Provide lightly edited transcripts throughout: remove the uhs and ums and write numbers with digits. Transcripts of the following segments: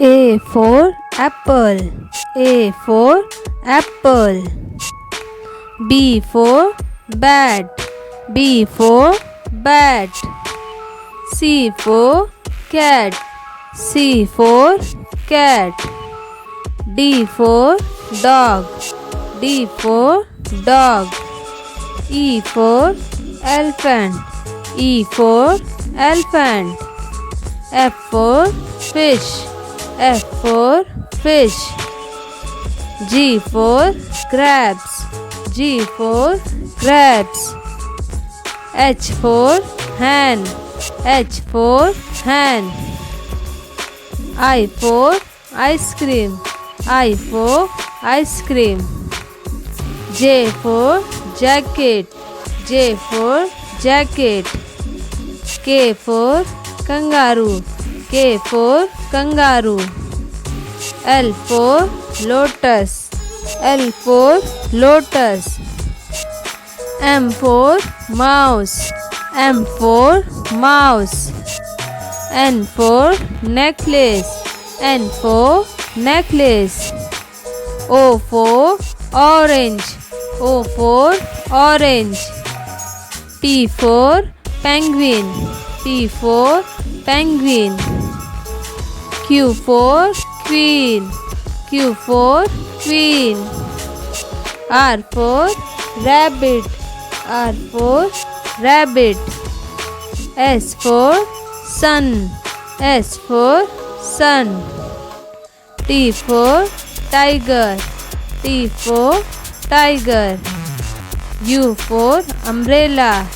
A for apple. A for apple. B for bat. B for bat. C for cat. C for cat. D for dog. D for dog. E for elephant. E for elephant. F for fish. F for fish. G for grapes. G for grapes. H for hen. H for hen. I for ice cream. I for ice cream. J for jacket. J for jacket. K for kangaroo. K for kangaroo. L for lotus. L for lotus. M for mouse. M for mouse. N for necklace. N for necklace. O for orange. O for orange. P for penguin. P for penguin. Q for queen. Q for queen. R for rabbit. R for rabbit. S for sun. S for sun. T for tiger. T for tiger. U for umbrella.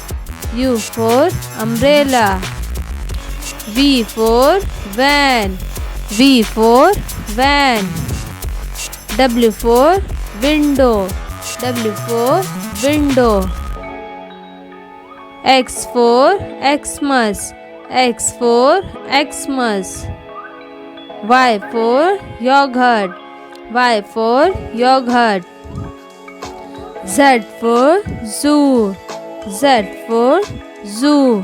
U for umbrella. V for van. V for van. W for window. W for window. X for Xmas. X for Xmas. Y for yogurt. Y for yogurt. Z for zoo. Z for zoo.